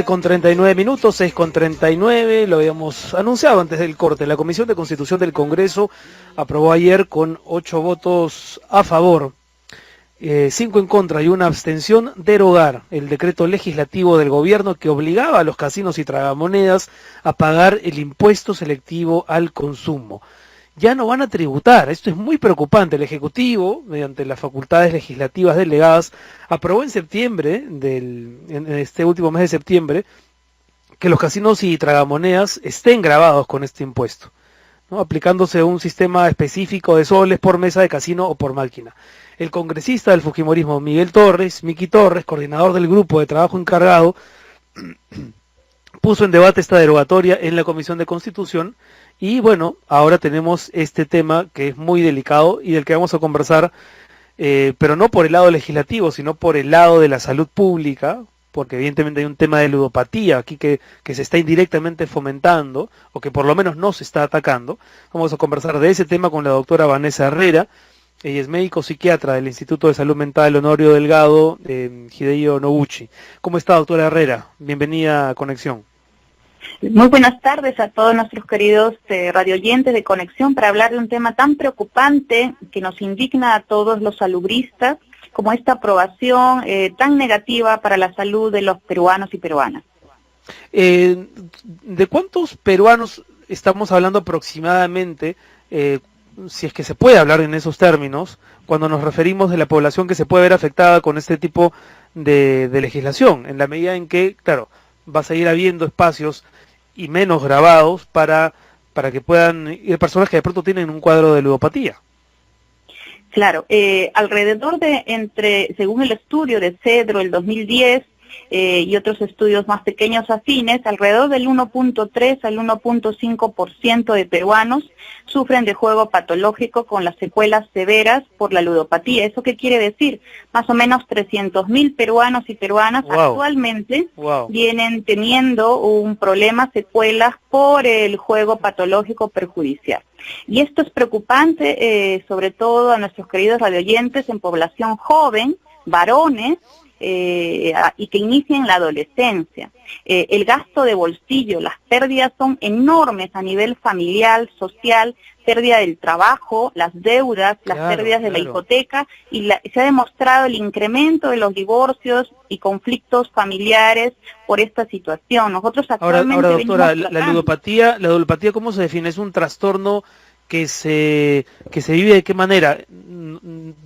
Con 39 minutos, 6:39, lo habíamos anunciado antes del corte. La Comisión de Constitución del Congreso aprobó ayer con 8 votos a favor, 5 en contra y una abstención derogar el decreto legislativo del gobierno que obligaba a los casinos y tragamonedas a pagar el impuesto selectivo al consumo. Ya no van a tributar. Esto es muy preocupante. El Ejecutivo, mediante las facultades legislativas delegadas, aprobó en septiembre, en este último mes de septiembre, que los casinos y tragamonedas estén gravados con este impuesto, ¿no? Aplicándose un sistema específico de soles por mesa de casino o por máquina. El congresista del Fujimorismo, Miki Torres, coordinador del grupo de trabajo encargado, puso en debate esta derogatoria en la Comisión de Constitución. Y bueno, ahora tenemos este tema que es muy delicado y del que vamos a conversar, pero no por el lado legislativo, sino por el lado de la salud pública, porque evidentemente hay un tema de ludopatía aquí que se está indirectamente fomentando, o que por lo menos no se está atacando. Vamos a conversar de ese tema con la doctora Vanessa Herrera. Ella es médico psiquiatra del Instituto de Salud Mental Honorio Delgado, Hideo Noguchi. ¿Cómo está, doctora Herrera? Bienvenida a Conexión. Muy buenas tardes a todos nuestros queridos radioyentes de Conexión para hablar de un tema tan preocupante que nos indigna a todos los salubristas, como esta aprobación tan negativa para la salud de los peruanos y peruanas. ¿De cuántos peruanos estamos hablando aproximadamente, si es que se puede hablar en esos términos, cuando nos referimos de la población que se puede ver afectada con este tipo de legislación? En la medida en que, claro, va a seguir habiendo espacios y menos grabados para que puedan ir personas que de pronto tienen un cuadro de ludopatía. Claro, alrededor de según el estudio de Cedro el 2010 y otros estudios más pequeños afines, alrededor del 1.3 al 1.5% de peruanos sufren de juego patológico con las secuelas severas por la ludopatía. ¿Eso qué quiere decir? Más o menos 300.000 peruanos y peruanas actualmente vienen teniendo un problema, secuelas por el juego patológico perjudicial. Y esto es preocupante, sobre todo a nuestros queridos radioyentes en población joven, varones, y que inicien la adolescencia. El gasto de bolsillo, las pérdidas son enormes a nivel familiar, social, pérdida del trabajo, las deudas, las pérdidas de la hipoteca, y se ha demostrado el incremento de los divorcios y conflictos familiares por esta situación. Nosotros actualmente ahora doctora, la ludopatía, ¿cómo se define? ¿Es un trastorno que se vive de qué manera?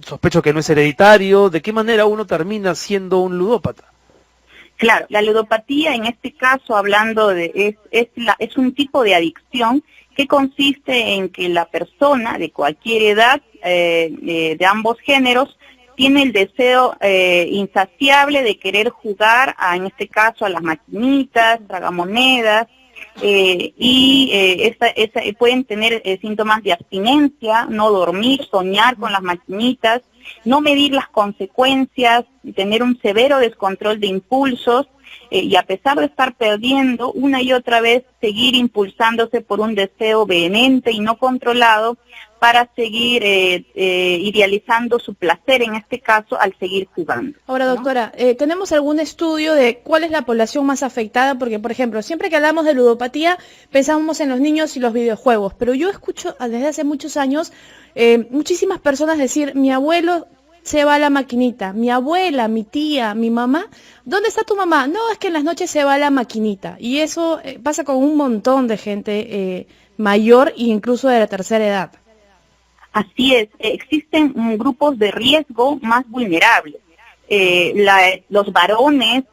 Sospecho que no es hereditario. ¿De qué manera uno termina siendo un ludópata? Claro, la ludopatía en este caso, hablando de es un tipo de adicción que consiste en que la persona de cualquier edad, de ambos géneros, tiene el deseo insaciable de querer jugar, en este caso a las maquinitas, tragamonedas, pueden tener síntomas de abstinencia, no dormir, soñar con las maquinitas, no medir las consecuencias, tener un severo descontrol de impulsos, y a pesar de estar perdiendo una y otra vez, seguir impulsándose por un deseo vehemente y no controlado para seguir idealizando su placer, en este caso, al seguir jugando. Ahora, doctora, ¿tenemos algún estudio de cuál es la población más afectada? Porque, por ejemplo, siempre que hablamos de ludopatía, pensamos en los niños y los videojuegos, pero yo escucho desde hace muchos años muchísimas personas decir, mi abuelo se va a la maquinita, mi abuela, mi tía, mi mamá, ¿dónde está tu mamá? No, es que en las noches se va a la maquinita, y eso pasa con un montón de gente mayor e incluso de la tercera edad. Así es, existen grupos de riesgo más vulnerables. Los varones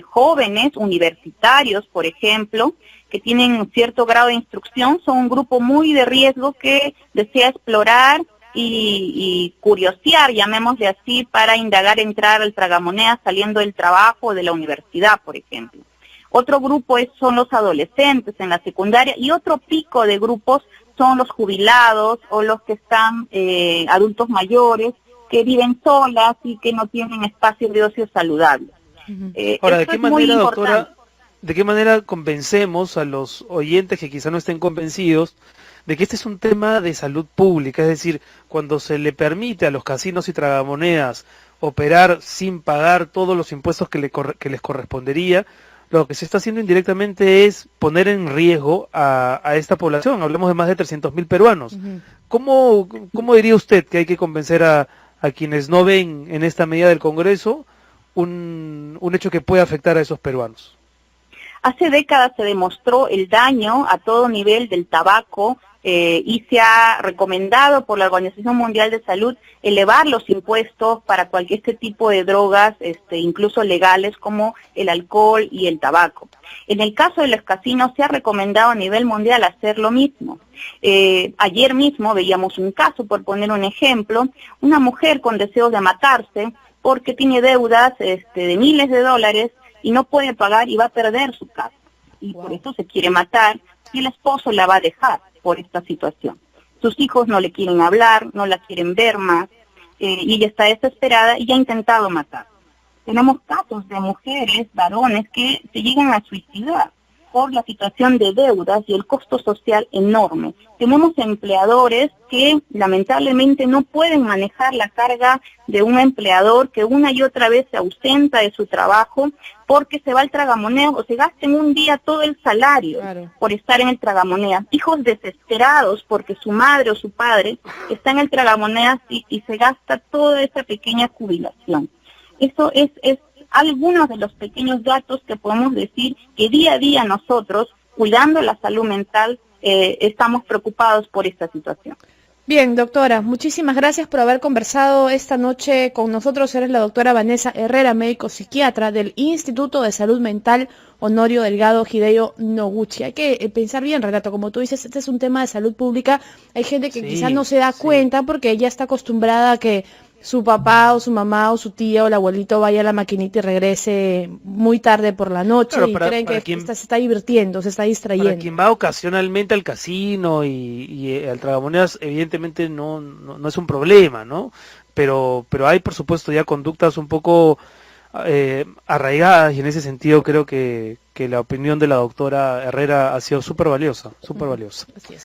jóvenes, universitarios, por ejemplo, que tienen cierto grado de instrucción, son un grupo muy de riesgo que desea explorar y curiosear, llamémosle así, para indagar, entrar al tragamonedas saliendo del trabajo o de la universidad, por ejemplo. Otro grupo son los adolescentes en la secundaria, y otro pico de grupos son los jubilados o los que están adultos mayores, que viven solas y que no tienen espacios de ocio saludables. Ahora, ¿de qué manera, doctora, de qué manera convencemos a los oyentes que quizá no estén convencidos de que este es un tema de salud pública? Es decir, cuando se le permite a los casinos y tragamonedas operar sin pagar todos los impuestos que les correspondería, lo que se está haciendo indirectamente es poner en riesgo a esta población. Hablamos de más de 300.000 peruanos. Ujú. ¿Cómo diría usted que hay que convencer a quienes no ven en esta medida del Congreso un hecho que puede afectar a esos peruanos? Hace décadas se demostró el daño a todo nivel del tabaco y se ha recomendado por la Organización Mundial de Salud elevar los impuestos para cualquier tipo de drogas, incluso legales, como el alcohol y el tabaco. En el caso de los casinos se ha recomendado a nivel mundial hacer lo mismo. Ayer mismo veíamos un caso, por poner un ejemplo, una mujer con deseos de matarse porque tiene deudas de miles de dólares y no puede pagar y va a perder su casa. Y por eso se quiere matar y el esposo la va a dejar por esta situación. Sus hijos no le quieren hablar, no la quieren ver más, y ella está desesperada y ha intentado matar. Tenemos casos de mujeres, varones, que se llegan a suicidar por la situación de deudas y el costo social enorme. Tenemos empleadores que lamentablemente no pueden manejar la carga de un empleador que una y otra vez se ausenta de su trabajo porque se va al tragamonedas o se gasta en un día todo el salario por estar en el tragamonedas. Hijos desesperados porque su madre o su padre está en el tragamonedas y se gasta toda esa pequeña jubilación. Eso es algunos de los pequeños datos que podemos decir que día a día nosotros, cuidando la salud mental, estamos preocupados por esta situación. Bien, doctora, muchísimas gracias por haber conversado esta noche con nosotros. Eres la doctora Vanessa Herrera, médico psiquiatra del Instituto de Salud Mental Honorio Delgado Hideo Noguchi. Hay que pensar bien, Renato, como tú dices, este es un tema de salud pública. Hay gente que quizás no se da cuenta porque ella está acostumbrada a que su papá o su mamá o su tía o el abuelito vaya a la maquinita y regrese muy tarde por la noche, y creen que se está divirtiendo, se está distrayendo. Para quien va ocasionalmente al casino y al tragamonedas, evidentemente no es un problema, ¿no? Pero hay, por supuesto, ya conductas un poco arraigadas, y en ese sentido creo que la opinión de la doctora Herrera ha sido súper valiosa, súper valiosa. Así es.